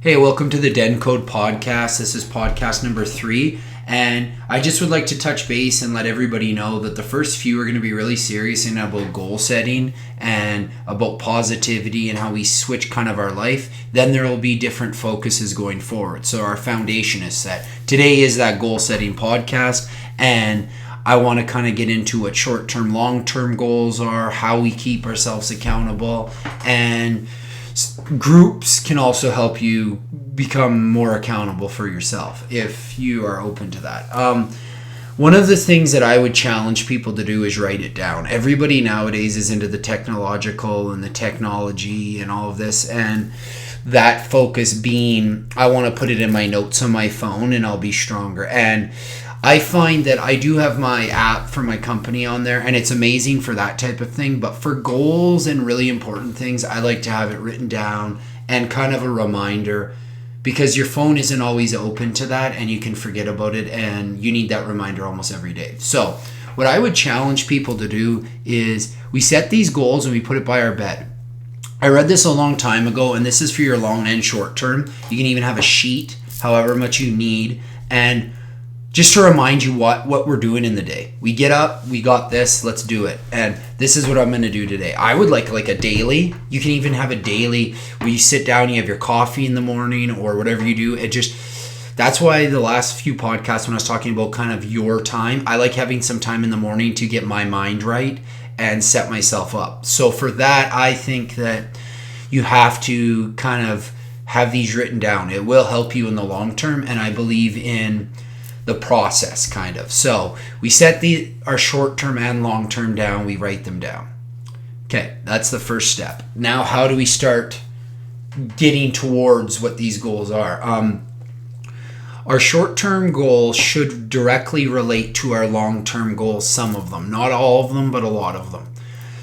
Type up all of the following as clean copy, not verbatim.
Hey, welcome to the Den Code podcast. This is podcast number 3, and I just would like to touch base and let everybody know that the first few are going to be really serious and about goal setting and about positivity and how we switch kind of our life. Then there will be different focuses going forward. So our foundation is set. Today is that goal setting podcast, and I want to kind of get into what short-term, long-term goals are, how we keep ourselves accountable, and groups can also help you become more accountable for yourself if you are open to that. One of the things that I would challenge people to do is write it down. Everybody nowadays is into the technological and the technology and all of this, and that focus being, I want to put it in my notes on my phone and I'll be stronger. And I find that I do have my app for my company on there, and it's amazing for that type of thing. But for goals and really important things, I like to have it written down and kind of a reminder, because your phone isn't always open to that and you can forget about it, and you need that reminder almost every day. So what I would challenge people to do is we set these goals and we put it by our bed. I read this a long time ago, and this is for your long and short term. You can even have a sheet, however much you need, and just to remind you what we're doing in the day. We get up, we got this, let's do it. And this is what I'm going to do today. I would like a daily. You can even have a daily where you sit down, you have your coffee in the morning or whatever you do. That's why the last few podcasts when I was talking about kind of your time, I like having some time in the morning to get my mind right and set myself up. So for that, I think that you have to kind of have these written down. It will help you in the long term, and I believe in the process kind of. So we set our short-term and long-term down, we write them down. Okay, that's the first step. Now, how do we start getting towards what these goals are? Our short-term goals should directly relate to our long-term goals, some of them. Not all of them, but a lot of them.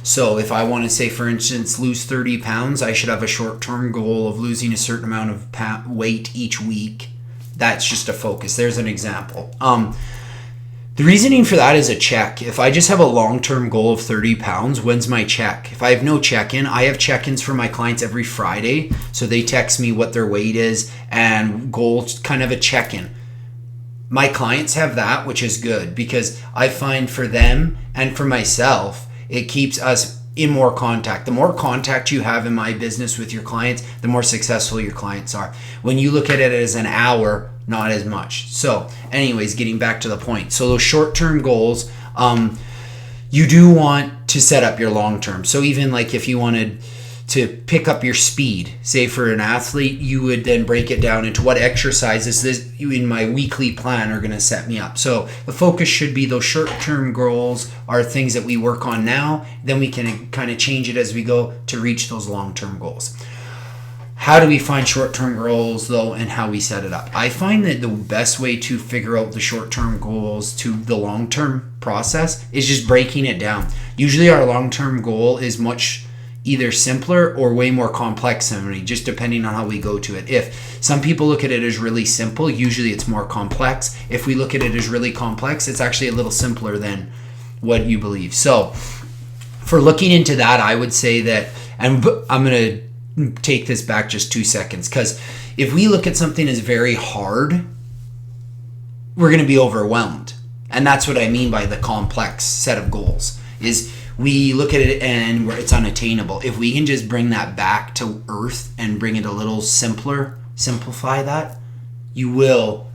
So if I want to say, for instance, lose 30 pounds, I should have a short-term goal of losing a certain amount of weight each week. That's just a focus. There's an example. The reasoning for that is a check. If I just have a long-term goal of 30 pounds, when's my check? If I have no check-in, I have check-ins for my clients every Friday. So they text me what their weight is and goals, kind of a check-in. My clients have that, which is good, because I find for them and for myself, it keeps us in more contact. The more contact you have in my business with your clients, the more successful your clients are. When you look at it as an hour, not as much. So anyways, getting back to the point. So those short-term goals, you do want to set up your long-term. So even like if you wanted to pick up your speed, say for an athlete, you would then break it down into what exercises this in my weekly plan are going to set me up. So the focus should be those short-term goals are things that we work on now, then we can kind of change it as we go to reach those long-term goals. How do we find short-term goals though, and how we set it up? I find that the best way to figure out the short-term goals to the long-term process is just breaking it down. Usually our long-term goal is much either simpler or way more complex than me, just depending on how we go to it. If some people look at it as really simple, usually it's more complex. If we look at it as really complex, it's actually a little simpler than what you believe. So for looking into that, I would say that, and I'm going to take this back just 2 seconds, because if we look at something as very hard, we're going to be overwhelmed. And that's what I mean by the complex set of goals, is we look at it and it's unattainable. If we can just bring that back to earth and bring it a little simpler, simplify that, you will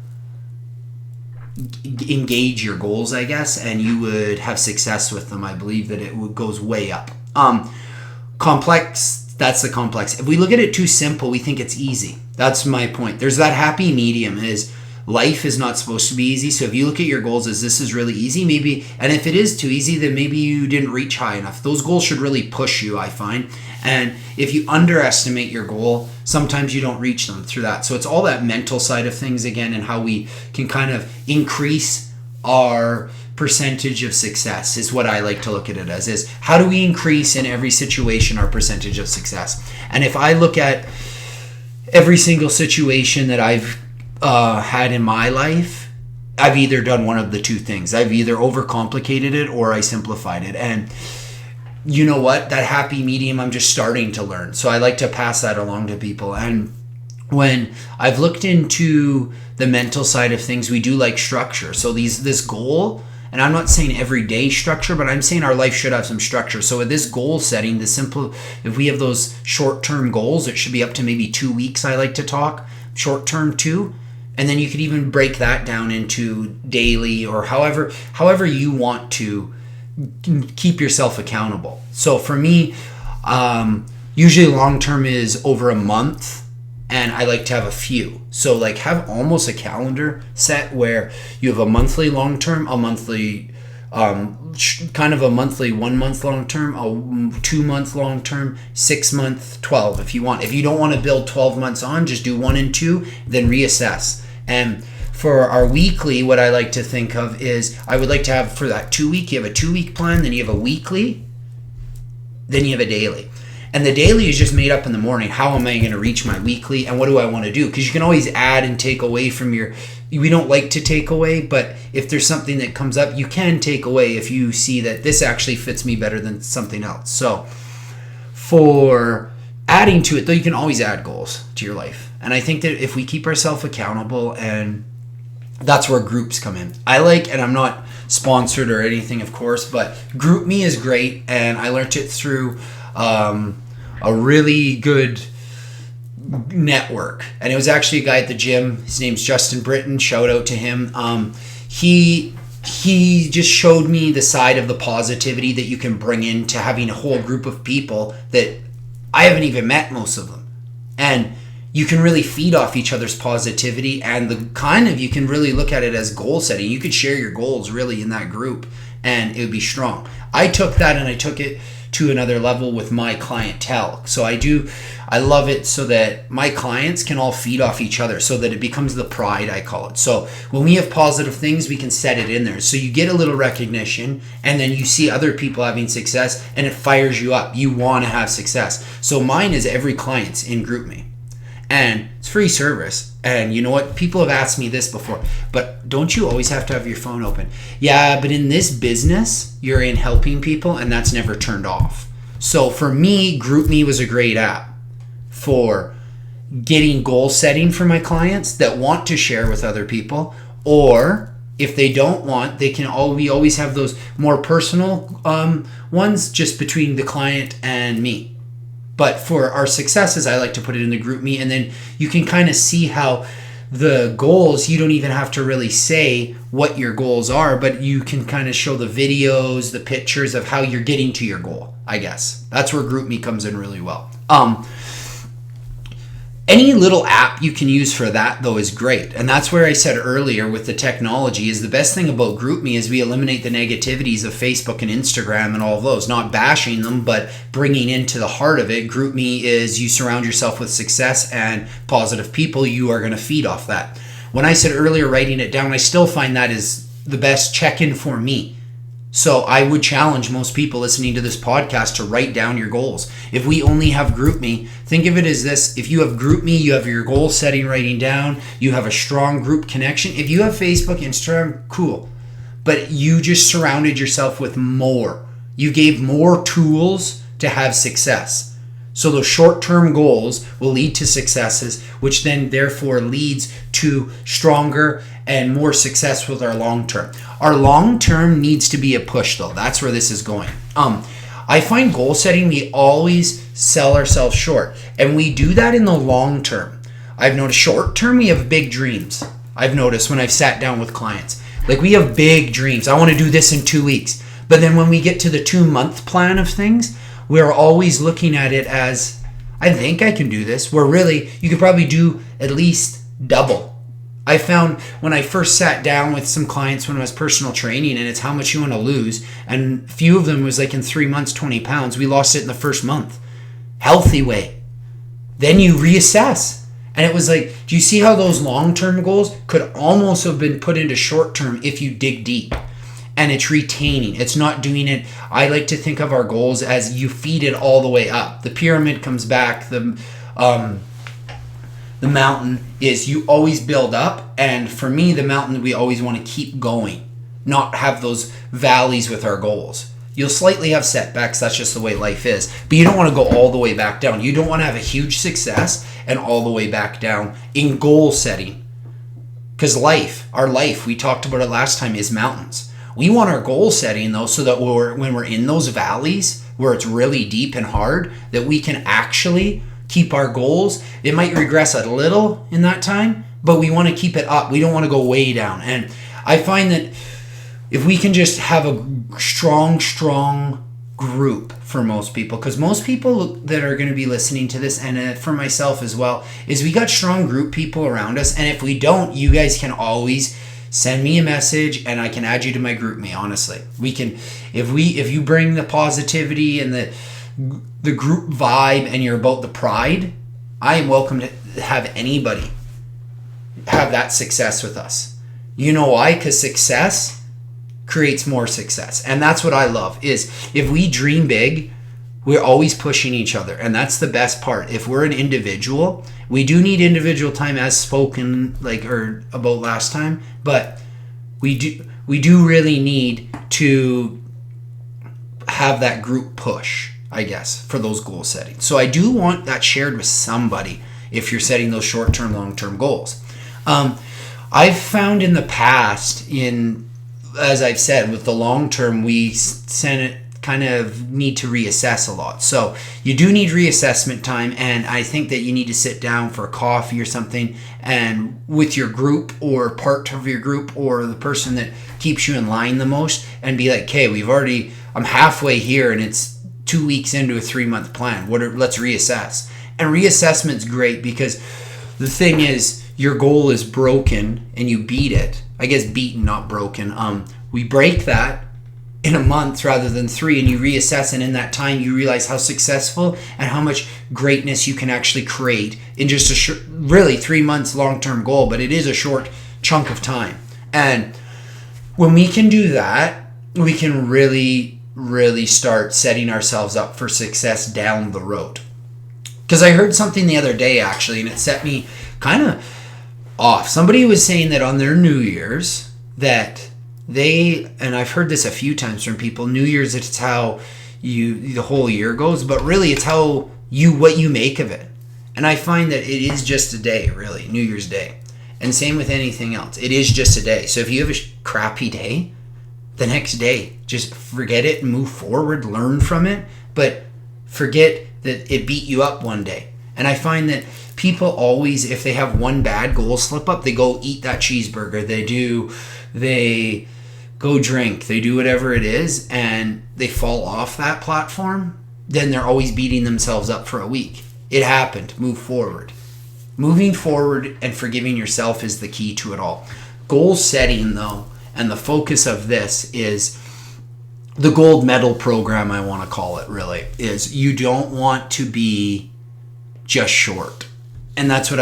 engage your goals, I guess, and you would have success with them. I believe that it goes way up. Complex, that's the complex. If we look at it too simple, we think it's easy. That's my point. There's that happy medium, is life is not supposed to be easy. So if you look at your goals as this is really easy, maybe, and if it is too easy, then maybe you didn't reach high enough. Those goals should really push you, I find. And if you underestimate your goal, sometimes you don't reach them through that. So it's all that mental side of things again, and how we can kind of increase our percentage of success is what I like to look at it as, is how do we increase in every situation our percentage of success? And if I look at every single situation that I've had in my life, I've either done one of the two things. I've either overcomplicated it or I simplified it. And you know what? That happy medium, I'm just starting to learn. So I like to pass that along to people. And when I've looked into the mental side of things, we do like structure. So this goal, and I'm not saying everyday structure, but I'm saying our life should have some structure. So with this goal setting, if we have those short-term goals, it should be up to maybe 2 weeks, I like to talk, short-term 2. And then you could even break that down into daily or however you want to keep yourself accountable. So for me, usually long-term is over a month, and I like to have a few. So like have almost a calendar set where you have a monthly long-term, a monthly kind of a monthly 1 month long-term, a 2 month long-term, 6 month, 12 if you want. If you don't want to build 12 months on, just do 1 and 2, then reassess. And for our weekly, what I like to think of is I would like to have for that 2 week, you have a 2 week plan, then you have a weekly, then you have a daily. And the daily is just made up in the morning. How am I going to reach my weekly, and what do I want to do? Because you can always add and take away from we don't like to take away, but if there's something that comes up, you can take away if you see that this actually fits me better than something else. So for adding to it, though, you can always add goals to your life. And I think that if we keep ourselves accountable, and that's where groups come in. And I'm not sponsored or anything, of course, but GroupMe is great, and I learned it through a really good network. And it was actually a guy at the gym. His name's Justin Britton. Shout out to him. He just showed me the side of the positivity that you can bring into having a whole group of people that I haven't even met most of them. And you can really feed off each other's positivity, and you can really look at it as goal setting. You could share your goals really in that group, and it would be strong. I took that and I took it to another level with my clientele. So I love it so that my clients can all feed off each other, so that it becomes the pride, I call it. So when we have positive things, we can set it in there. So you get a little recognition, and then you see other people having success, and it fires you up. You want to have success. So mine is every client's in GroupMe. And it's free service. And you know what? People have asked me this before, but don't you always have to have your phone open? Yeah, but in this business, you're in helping people, and that's never turned off. So for me, GroupMe was a great app for getting goal setting for my clients that want to share with other people, or if they don't want, we always have those more personal ones just between the client and me. But for our successes, I like to put it in the GroupMe, and then you can kind of see how the goals, you don't even have to really say what your goals are, but you can kind of show the videos, the pictures of how you're getting to your goal, I guess. That's where GroupMe comes in really well. Any little app you can use for that, though, is great. And that's where I said earlier with the technology is the best thing about GroupMe is we eliminate the negativities of Facebook and Instagram and all of those. Not bashing them, but bringing into the heart of it. GroupMe is you surround yourself with success and positive people. You are going to feed off that. When I said earlier writing it down, I still find that is the best check-in for me. So I would challenge most people listening to this podcast to write down your goals. If we only have GroupMe, think of it as this. If you have GroupMe, you have your goal setting writing down. You have a strong group connection. If you have Facebook, Instagram, cool. But you just surrounded yourself with more. You gave more tools to have success. So those short-term goals will lead to successes, which then therefore leads to stronger and more success with our long-term. Our long-term needs to be a push, though. That's where this is going. I find goal setting, we always sell ourselves short. And we do that in the long term. I've noticed short term, we have big dreams. I've noticed when I've sat down with clients. Like we have big dreams. I want to do this in 2 weeks. But then when we get to the 2 month plan of things, we're always looking at it as, I think I can do this. Where really, you could probably do at least double. I found when I first sat down with some clients when I was personal training, and it's how much you want to lose. And a few of them was like in 3 months, 20 pounds. We lost it in the first month. Healthy way. Then you reassess. And it was like, do you see how those long-term goals could almost have been put into short-term if you dig deep? And it's retaining. It's not doing it. I like to think of our goals as you feed it all the way up. The pyramid comes back. The mountain is you always build up. And for me, the mountain, we always want to keep going. Not have those valleys with our goals. You'll slightly have setbacks. That's just the way life is. But you don't want to go all the way back down. You don't want to have a huge success and all the way back down in goal setting. Because our life, we talked about it last time, is mountains. We want our goal setting, though, so that when we're in those valleys where it's really deep and hard, that we can actually keep our goals. It might regress a little in that time, but we want to keep it up. We don't want to go way down. And I find that if we can just have a strong group for most people, because most people that are going to be listening to this, and for myself as well, is we got strong group people around us. And if we don't, you guys can always send me a message and I can add you to my group me. Honestly, we can, if you bring the positivity and the group vibe and you're about the pride, I am welcome to have anybody have that success with us. You know why? Because success creates more success. And that's what I love, is if we dream big, we're always pushing each other. And that's the best part. If we're an individual, we do need individual time, as spoken or about last time, but we do really need to have that group push, I guess, for those goal settings. So I do want that shared with somebody if you're setting those short-term, long-term goals. I've found in the past, as I've said, with the long-term, we kind of need to reassess a lot. So you do need reassessment time, and I think that you need to sit down for coffee or something and with your group or part of your group or the person that keeps you in line the most and be like, okay, I'm halfway here and it's 2 weeks into a 3-month plan. Let's reassess. And reassessment's great because the thing is, your goal is broken and you beat it. I guess beaten, not broken. We break that in a month rather than 3, and you reassess, and in that time you realize how successful and how much greatness you can actually create in just really 3 months long-term goal, but it is a short chunk of time. And when we can do that, we can really start setting ourselves up for success down the road. Because I heard something the other day actually, and it set me kind of off. Somebody was saying that on their New Year's that and I've heard this a few times from people, New Year's, it's how the whole year goes, but really it's what you make of it. And I find that it is just a day, really, New Year's Day. And same with anything else. It is just a day. So if you have a crappy day, the next day, just forget it and move forward, learn from it, but forget that it beat you up one day. And I find that people always, if they have one bad goal slip up, they go eat that cheeseburger. They go drink, they do whatever it is, and they fall off that platform. Then they're always beating themselves up for a week. It happened. Move forward. Moving forward and forgiving yourself is the key to it all. Goal setting, though, and the focus of this is the gold medal program, I want to call it, really, is you don't want to be just short. And that's what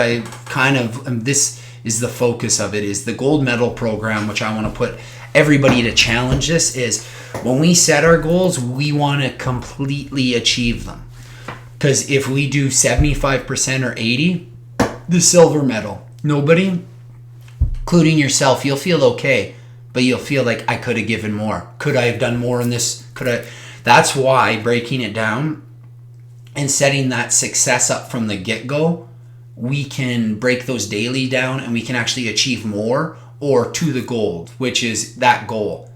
this is the focus of it, is the gold medal program, which I want to put everybody to challenge this, is when we set our goals, we want to completely achieve them. Because if we do 75% or 80%, the silver medal. Nobody, including yourself, you'll feel okay, but you'll feel like I could have given more. Could I have done more in this? That's why breaking it down and setting that success up from the get-go, we can break those daily down and we can actually achieve more or to the gold, which is that goal.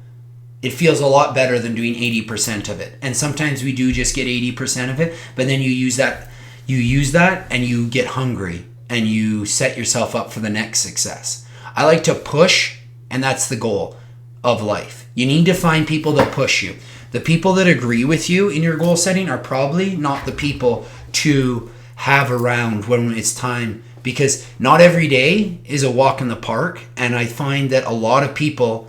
It feels a lot better than doing 80% of it. And sometimes we do just get 80% of it, but then you use that and you get hungry and you set yourself up for the next success. I like to push, and that's the goal of life. You need to find people that push you. The people that agree with you in your goal setting are probably not the people to have around when it's time, because not every day is a walk in the park. And I find that a lot of people,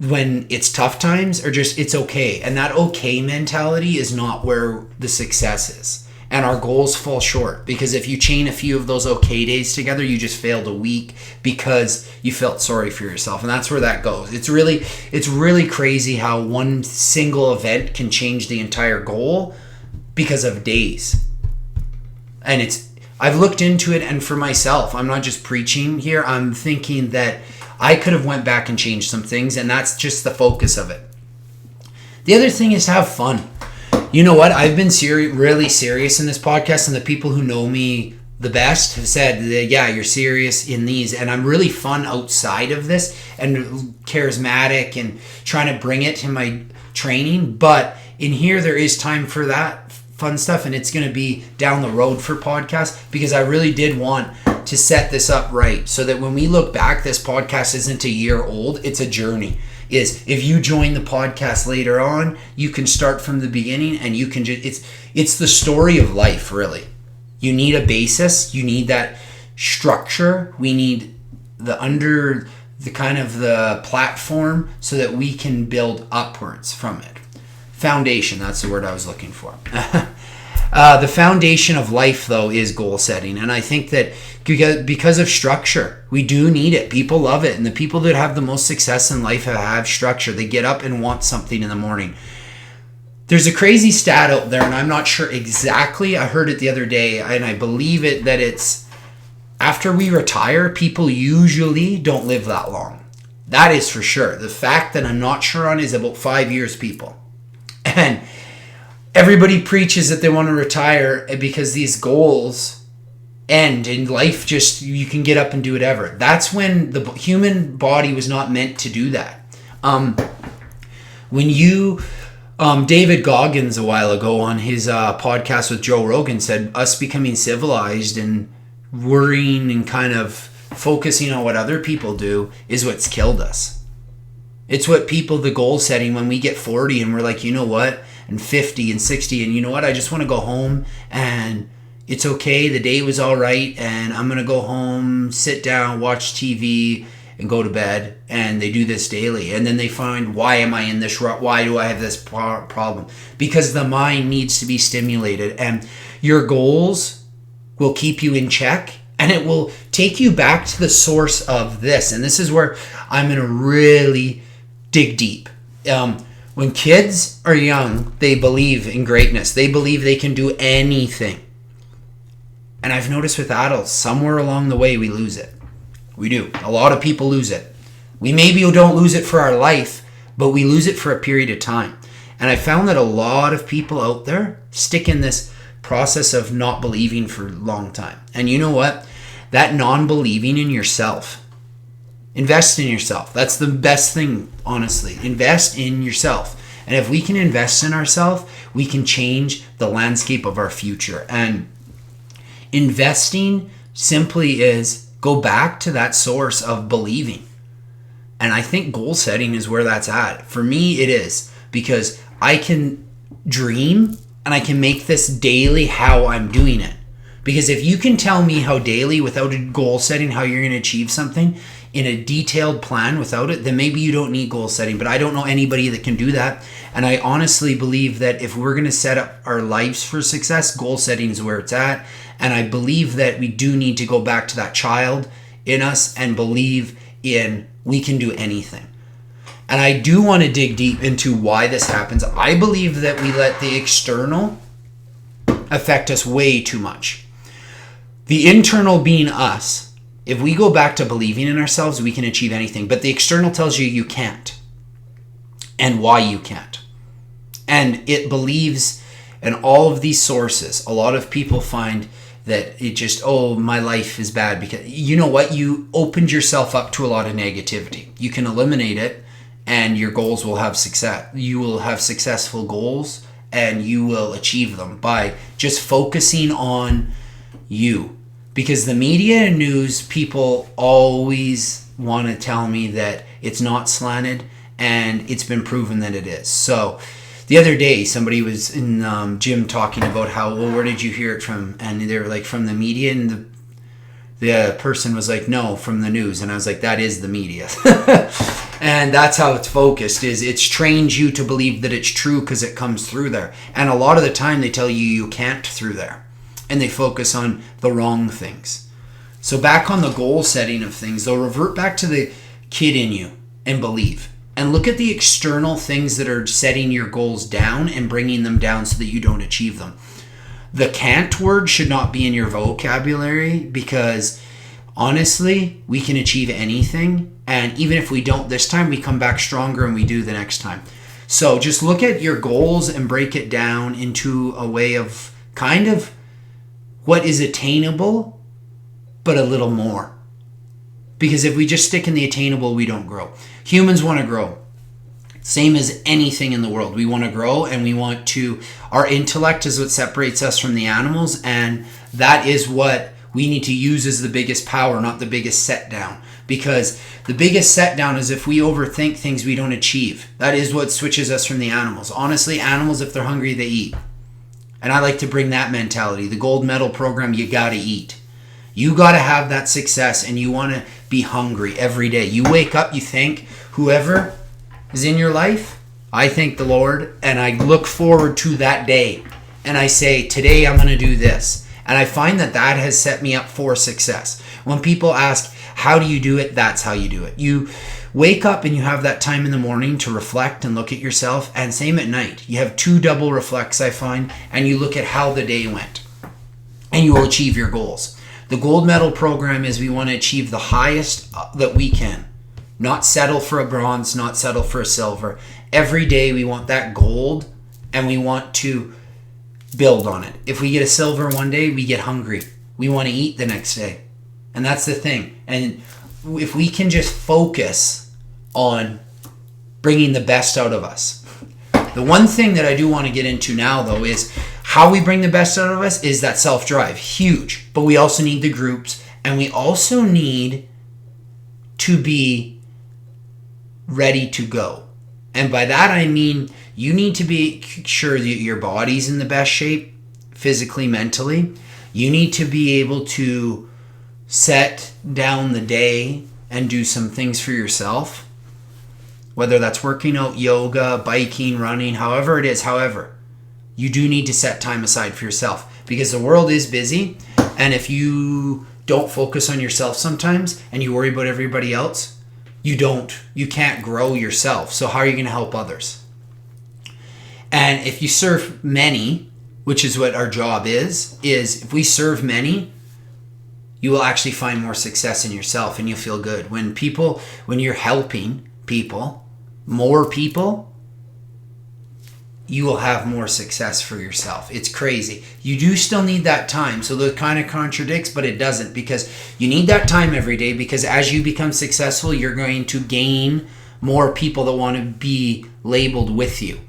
when it's tough times, are just, it's okay. And that okay mentality is not where the success is. And our goals fall short, because if you chain a few of those okay days together, you just failed a week because you felt sorry for yourself. And that's where that goes. It's really crazy how one single event can change the entire goal because of days. And I've looked into it, and for myself, I'm not just preaching here. I'm thinking that I could have went back and changed some things, and that's just the focus of it. The other thing is to have fun. You know what? I've been really serious in this podcast, and the people who know me the best have said, yeah, you're serious in these, and I'm really fun outside of this and charismatic and trying to bring it to my training. But in here, there is time for that fun stuff, and it's going to be down the road for podcasts, because I really did want to set this up right so that when we look back, this podcast isn't a year old, it's a journey. Is if you join the podcast later on, you can start from the beginning, and you can just it's the story of life, really. You need a basis, you need that structure, we need the kind of the platform so that we can build upwards from it. Foundation, that's the word I was looking for. The foundation of life, though, is goal setting. And I think that because of structure, we do need it. People love it. And the people that have the most success in life have structure. They get up and want something in the morning. There's a crazy stat out there, and I'm not sure exactly. I heard it the other day, and I believe it, that it's after we retire, people usually don't live that long. That is for sure. The fact that I'm not sure on is about 5 years, people. And everybody preaches that they want to retire because these goals end in life. Just you can get up and do whatever. That's when the human body was not meant to do that. When you David Goggins a while ago on his podcast with Joe Rogan said us becoming civilized and worrying and kind of focusing on what other people do is what's killed us. It's what people, the goal setting, when we get 40 and we're like, you know what, and 50 and 60, and you know what, I just want to go home and it's okay, the day was all right, and I'm going to go home, sit down, watch TV, and go to bed. And they do this daily. And then they find, why am I in this rut? Why do I have this problem? Because the mind needs to be stimulated. And your goals will keep you in check. And it will take you back to the source of this. And this is where I'm going to really dig deep. When kids are young, they believe in greatness. They believe they can do anything. And I've noticed with adults, somewhere along the way, we lose it. We do. A lot of people lose it. We maybe don't lose it for our life, but we lose it for a period of time. And I found that a lot of people out there stick in this process of not believing for a long time. And you know what? That non-believing in yourself. Invest in yourself. That's the best thing, honestly. Invest in yourself. And if we can invest in ourselves, we can change the landscape of our future. And investing simply is go back to that source of believing. And I think goal setting is where that's at. For me, it is, because I can dream and I can make this daily how I'm doing it. Because if you can tell me how daily, without a goal setting, how you're going to achieve something in a detailed plan without it, then maybe you don't need goal setting. But I don't know anybody that can do that. And I honestly believe that if we're going to set up our lives for success, goal setting is where it's at. And I believe that we do need to go back to that child in us and believe in we can do anything. And I do want to dig deep into why this happens. I believe that we let the external affect us way too much. The internal being us. If we go back to believing in ourselves, we can achieve anything. But the external tells you you can't. And why you can't. And it believes in all of these sources. A lot of people find that it just, oh, my life is bad because, you know what, you opened yourself up to a lot of negativity. You can eliminate it and your goals will have success. You will have successful goals and you will achieve them by just focusing on you. Because the media and news, people always want to tell me that it's not slanted, and it's been proven that it is. So the other day, somebody was in gym talking about how, well, where did you hear it from? And they were like, from the media. And the person was like, no, from the news. And I was like, that is the media. And that's how it's focused, is it's trained you to believe that it's true because it comes through there. And a lot of the time they tell you you can't through there. And they focus on the wrong things. So back on the goal setting of things, they'll revert back to the kid in you and believe. And look at the external things that are setting your goals down and bringing them down so that you don't achieve them. The can't word should not be in your vocabulary, because honestly, we can achieve anything. And even if we don't this time, we come back stronger and we do the next time. So just look at your goals and break it down into a way of kind of what is attainable, but a little more. Because if we just stick in the attainable, we don't grow. Humans want to grow. Same as anything in the world. We want to grow, and we want to, our intellect is what separates us from the animals, and that is what we need to use as the biggest power, not the biggest set down. Because the biggest set down is if we overthink things we don't achieve. That is what switches us from the animals. Honestly, animals, if they're hungry, they eat. And I like to bring that mentality. The gold medal program, you gotta eat. You gotta have that success, and you wanna be hungry every day. You wake up, you think, whoever is in your life, I thank the Lord, and I look forward to that day. And I say, today I'm gonna do this. And I find that that has set me up for success. When people ask, how do you do it? That's how you do it. You wake up and you have that time in the morning to reflect and look at yourself, and same at night. You have 2 double reflects, I find, and you look at how the day went, and you will achieve your goals. The gold medal program is we want to achieve the highest that we can. Not settle for a bronze, not settle for a silver. Every day we want that gold, and we want to build on it. If we get a silver one day, we get hungry. We want to eat the next day. And that's the thing. And if we can just focus on bringing the best out of us. The one thing that I do want to get into now, though, is how we bring the best out of us is that self-drive. Huge. But we also need the groups, and we also need to be ready to go. And by that I mean you need to be sure that your body's in the best shape, physically, mentally. You need to be able to set down the day and do some things for yourself, whether that's working out, yoga, biking, running, however it is. However, you do need to set time aside for yourself, because the world is busy, and if you don't focus on yourself sometimes and you worry about everybody else, you can't grow yourself. So how are you going to help others? And if you serve many, which is what our job is if we serve many, you will actually find more success in yourself, and you'll feel good. When you're helping people, more people, you will have more success for yourself. It's crazy. You do still need that time. So that kind of contradicts, but it doesn't, because you need that time every day, because as you become successful, you're going to gain more people that want to be labeled with you.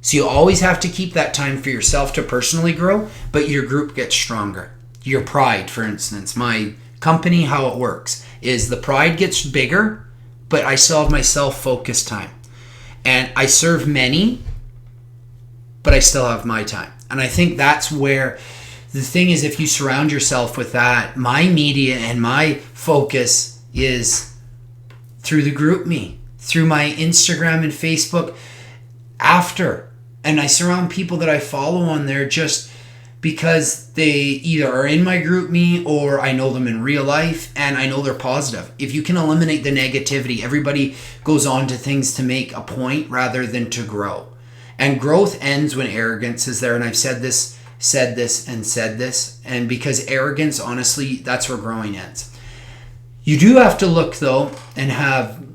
So you always have to keep that time for yourself to personally grow, but your group gets stronger. Your pride, for instance, my company, how it works is the pride gets bigger, but I still have my self-focused time. And I serve many, but I still have my time. And I think that's where the thing is, if you surround yourself with that, my media and my focus is through the group me, through my Instagram and Facebook after. And I surround people that I follow on there just because they either are in my group me or I know them in real life and I know they're positive. If you can eliminate the negativity, everybody goes on to things to make a point rather than to grow. And growth ends when arrogance is there. And I've said this. And because arrogance, honestly, that's where growing ends. You do have to look, though, and have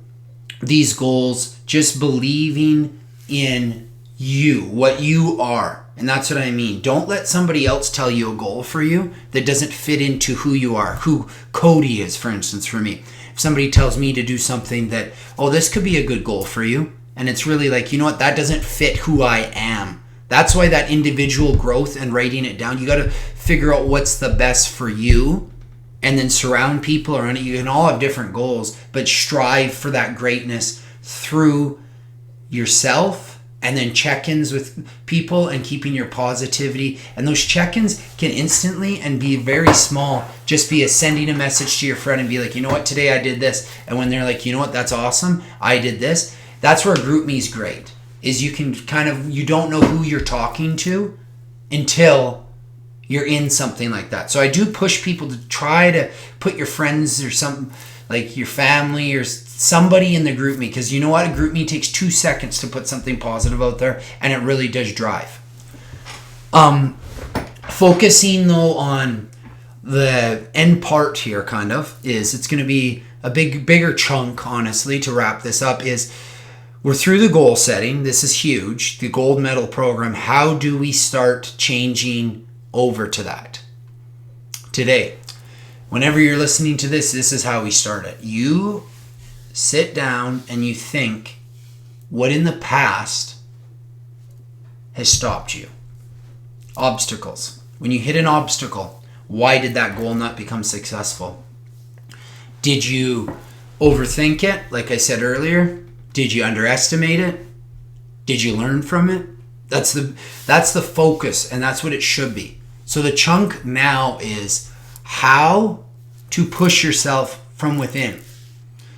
these goals, just believing in you, what you are. And that's what I mean. Don't let somebody else tell you a goal for you that doesn't fit into who you are, who Cody is, for instance, for me. If somebody tells me to do something that, this could be a good goal for you, and it's really like, you know what, that doesn't fit who I am. That's why that individual growth and writing it down, you got to figure out what's the best for you, and then surround people around it. You can all have different goals, but strive for that greatness through yourself, and then check-ins with people and keeping your positivity. And those check-ins can instantly and be very small. Just be sending a message to your friend and be like, you know what, today I did this. And when they're like, you know what, that's awesome, I did this. That's where GroupMe is great. Is you can you don't know who you're talking to until you're in something like that. So I do push people to try to put your friends or something, like your family or somebody in the GroupMe, because you know what, a GroupMe takes 2 seconds to put something positive out there, and it really does drive. Focusing though on the end part here, it's going to be a bigger chunk, honestly, to wrap this up, is we're through the goal setting. This is huge. The gold medal program. How do we start changing over to that? Today, whenever you're listening to this, this is how we start it. You sit down and you think, what in the past has stopped you? Obstacles. When you hit an obstacle, why did that goal not become successful? Did you overthink it, like I said earlier? Did you underestimate it? Did you learn from it? That's the focus, and that's what it should be. So the chunk now is how to push yourself from within.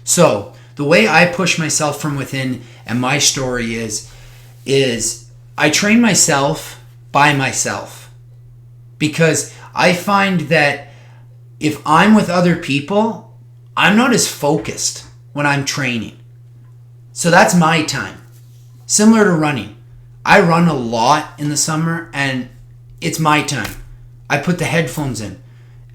So the way I push myself from within, and my story is I train myself by myself, because I find that if I'm with other people, I'm not as focused when I'm training. So that's my time. Similar to running. I run a lot in the summer, and it's my time. I put the headphones in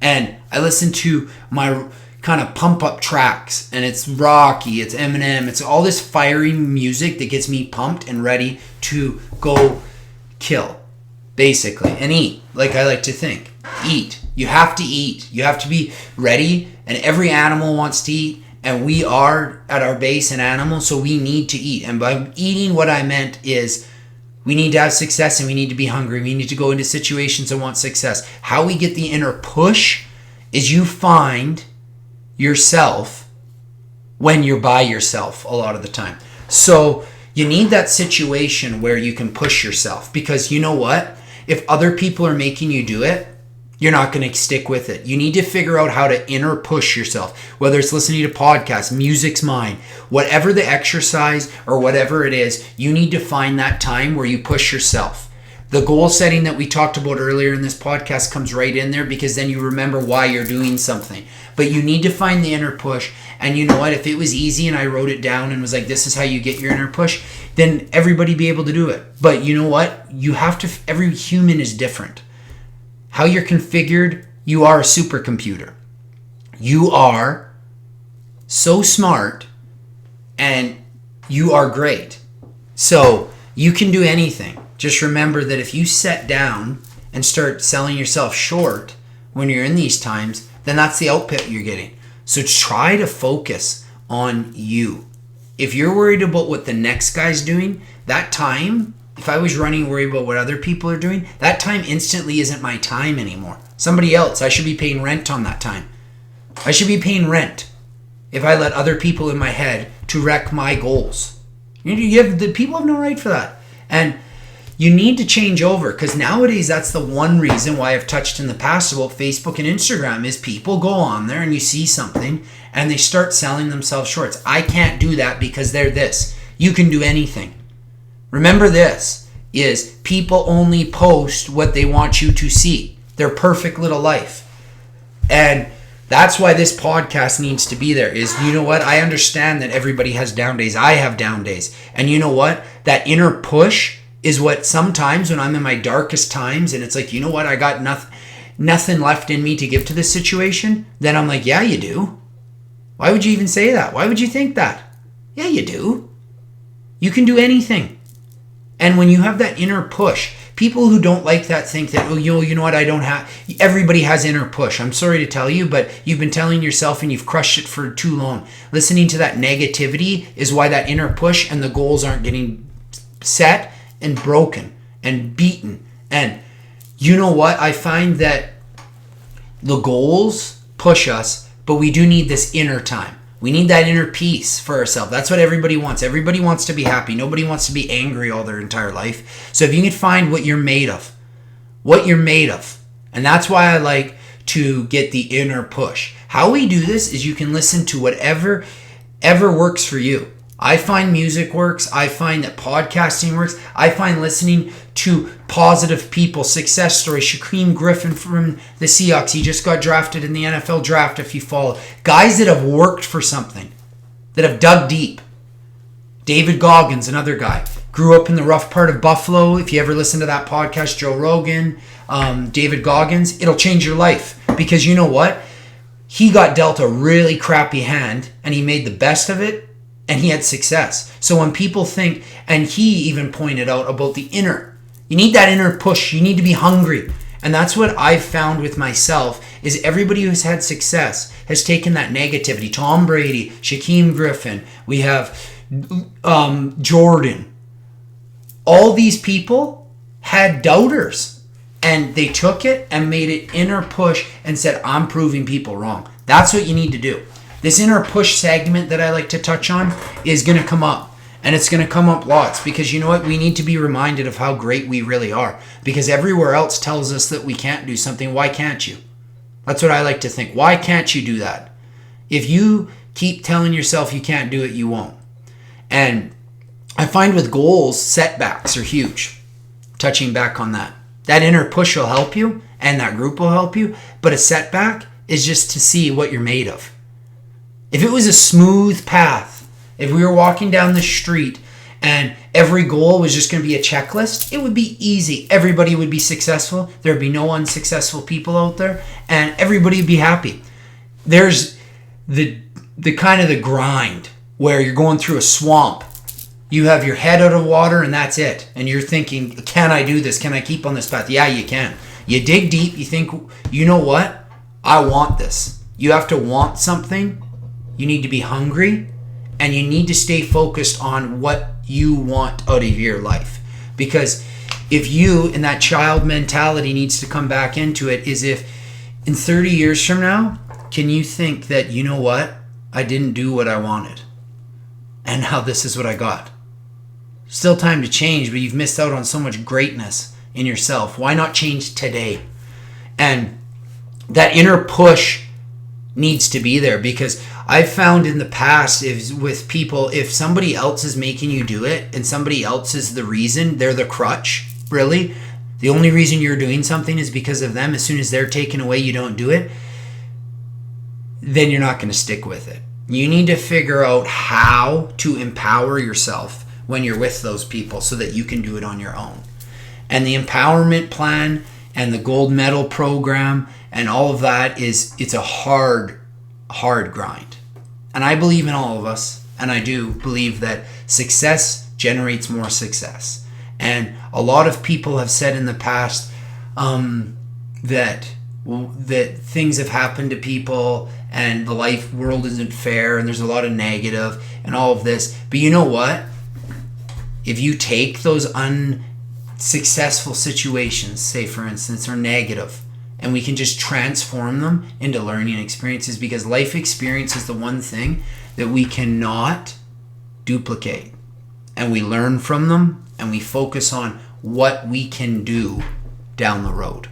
and I listen to my kind of pump up tracks, and it's Rocky, it's Eminem, it's all this fiery music that gets me pumped and ready to go kill, basically, and eat, like I like to think. Eat. You have to eat. You have to be ready, and every animal wants to eat, and we are at our base an animal, so we need to eat. And by eating, what I meant is we need to have success, and we need to be hungry. We need to go into situations and want success. How we get the inner push is you find yourself when you're by yourself a lot of the time. So you need that situation where you can push yourself, because you know what? If other people are making you do it, you're not going to stick with it. You need to figure out how to inner push yourself, whether it's listening to podcasts, music's mine, whatever the exercise or whatever it is, you need to find that time where you push yourself. The goal setting that we talked about earlier in this podcast comes right in there, because then you remember why you're doing something. But you need to find the inner push. And you know what? If it was easy and I wrote it down and was like, this is how you get your inner push, then everybody be able to do it. But you know what? You have to, every human is different. How you're configured, you are a supercomputer. You are so smart and you are great. So you can do anything. Just remember that if you sit down and start selling yourself short when you're in these times, then that's the output you're getting. So try to focus on you. If you're worried about what the next guy's doing, that time, if I was running worried about what other people are doing, that time instantly isn't my time anymore. Somebody else, I should be paying rent on that time. I should be paying rent if I let other people in my head to wreck my goals. The people have no right for that. And you need to change over, because nowadays that's the one reason why I've touched in the past about Facebook and Instagram is people go on there and you see something and they start selling themselves shorts. I can't do that because they're this. You can do anything. Remember this, is people only post what they want you to see. Their perfect little life. And that's why this podcast needs to be there, is, you know what? I understand that everybody has down days. I have down days. And you know what? That inner push is what sometimes when I'm in my darkest times and it's like, you know what? I got nothing left in me to give to this situation. Then I'm like, yeah, you do. Why would you even say that? Why would you think that? Yeah, you do. You can do anything. And when you have that inner push, people who don't like that think that, oh, you know what, I don't have, everybody has inner push. I'm sorry to tell you, but you've been telling yourself and you've crushed it for too long. Listening to that negativity is why that inner push and the goals aren't getting set and broken and beaten. And you know what? I find that the goals push us, but we do need this inner time. We need that inner peace for ourselves. That's what everybody wants. Everybody wants to be happy. Nobody wants to be angry all their entire life. So if you can find what you're made of, and that's why I like to get the inner push. How we do this is you can listen to whatever works for you. I find music works. I find that podcasting works. I find listening to positive people, success stories. Shaquem Griffin from the Seahawks. He just got drafted in the NFL draft, if you follow. Guys that have worked for something, that have dug deep. David Goggins, another guy. Grew up in the rough part of Buffalo. If you ever listen to that podcast, Joe Rogan, David Goggins, it'll change your life. Because you know what? He got dealt a really crappy hand and he made the best of it. and he had success. So when people think, and he even pointed out about the inner, you need that inner push. You need to be hungry. And that's what I've found with myself is everybody who's had success has taken that negativity. Tom Brady, Shaquem Griffin, we have Jordan. All these people had doubters, and they took it and made it inner push and said, I'm proving people wrong. That's what you need to do. This inner push segment that I like to touch on is going to come up. And it's going to come up lots because you know what? We need to be reminded of how great we really are. Because everywhere else tells us that we can't do something. Why can't you? That's what I like to think. Why can't you do that? If you keep telling yourself you can't do it, you won't. And I find with goals, setbacks are huge. Touching back on that. That inner push will help you and that group will help you. But a setback is just to see what you're made of. If it was a smooth path, if we were walking down the street and every goal was just going to be a checklist, it would be easy. Everybody would be successful. There would be no unsuccessful people out there, and everybody would be happy. There's the kind of the grind where you're going through a swamp. You have your head out of water and that's it. And you're thinking, can I do this? Can I keep on this path? Yeah, you can. You dig deep. You think, you know what? I want this. You have to want something. You need to be hungry. And you need to stay focused on what you want out of your life. Because if you, in that child mentality needs to come back into it, is if in 30 years from now, can you think that, you know what? I didn't do what I wanted. And now this is what I got. Still time to change, but you've missed out on so much greatness in yourself. Why not change today? And that inner push needs to be there, because I've found in the past with people, if somebody else is making you do it and somebody else is the reason, they're the crutch, really. The only reason you're doing something is because of them. As soon as they're taken away, you don't do it. Then you're not going to stick with it. You need to figure out how to empower yourself when you're with those people so that you can do it on your own. And the empowerment plan and the gold medal program and all of that it's a hard grind. And I believe in all of us, and I do believe that success generates more success. And a lot of people have said in the past that things have happened to people and the world isn't fair and there's a lot of negative and all of this. But you know what? If you take those unsuccessful situations, say for instance, or negative, and we can just transform them into learning experiences, because life experience is the one thing that we cannot duplicate. And we learn from them and we focus on what we can do down the road.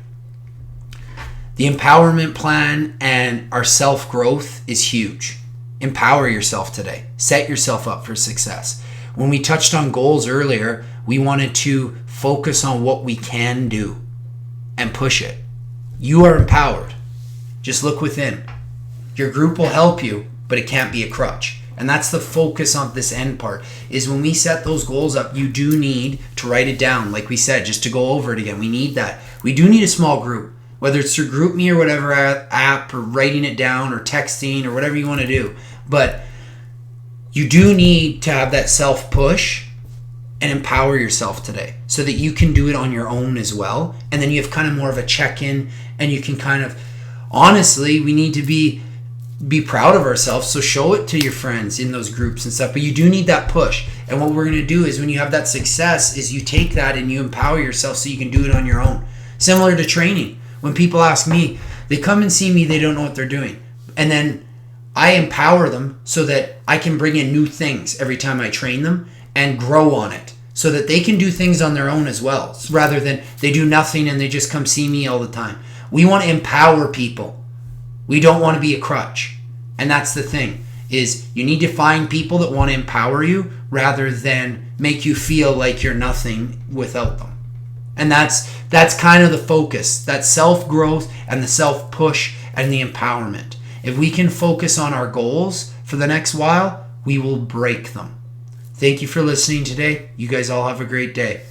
The empowerment plan and our self-growth is huge. Empower yourself today. Set yourself up for success. When we touched on goals earlier, we wanted to focus on what we can do and push it. You are empowered. Just look within. Your group will help you, but it can't be a crutch. And that's the focus on this end part, is when we set those goals up, you do need to write it down. Like we said, just to go over it again, we need that. We do need a small group, whether it's through GroupMe or whatever app, or writing it down or texting or whatever you want to do. But you do need to have that self-push and empower yourself today so that you can do it on your own as well. And then you have kind of more of a check-in, and you can kind of, honestly, we need to be proud of ourselves. So show it to your friends in those groups and stuff. But you do need that push. And what we're going to do is, when you have that success, is you take that and you empower yourself so you can do it on your own. Similar to training. When people ask me, they come and see me, they don't know what they're doing. And then I empower them so that I can bring in new things every time I train them and grow on it, so that they can do things on their own as well, rather than they do nothing and they just come see me all the time. We want to empower people. We don't want to be a crutch. And that's the thing, is you need to find people that want to empower you rather than make you feel like you're nothing without them. And that's kind of the focus, that self-growth and the self-push and the empowerment. If we can focus on our goals for the next while, we will break them. Thank you for listening today. You guys all have a great day.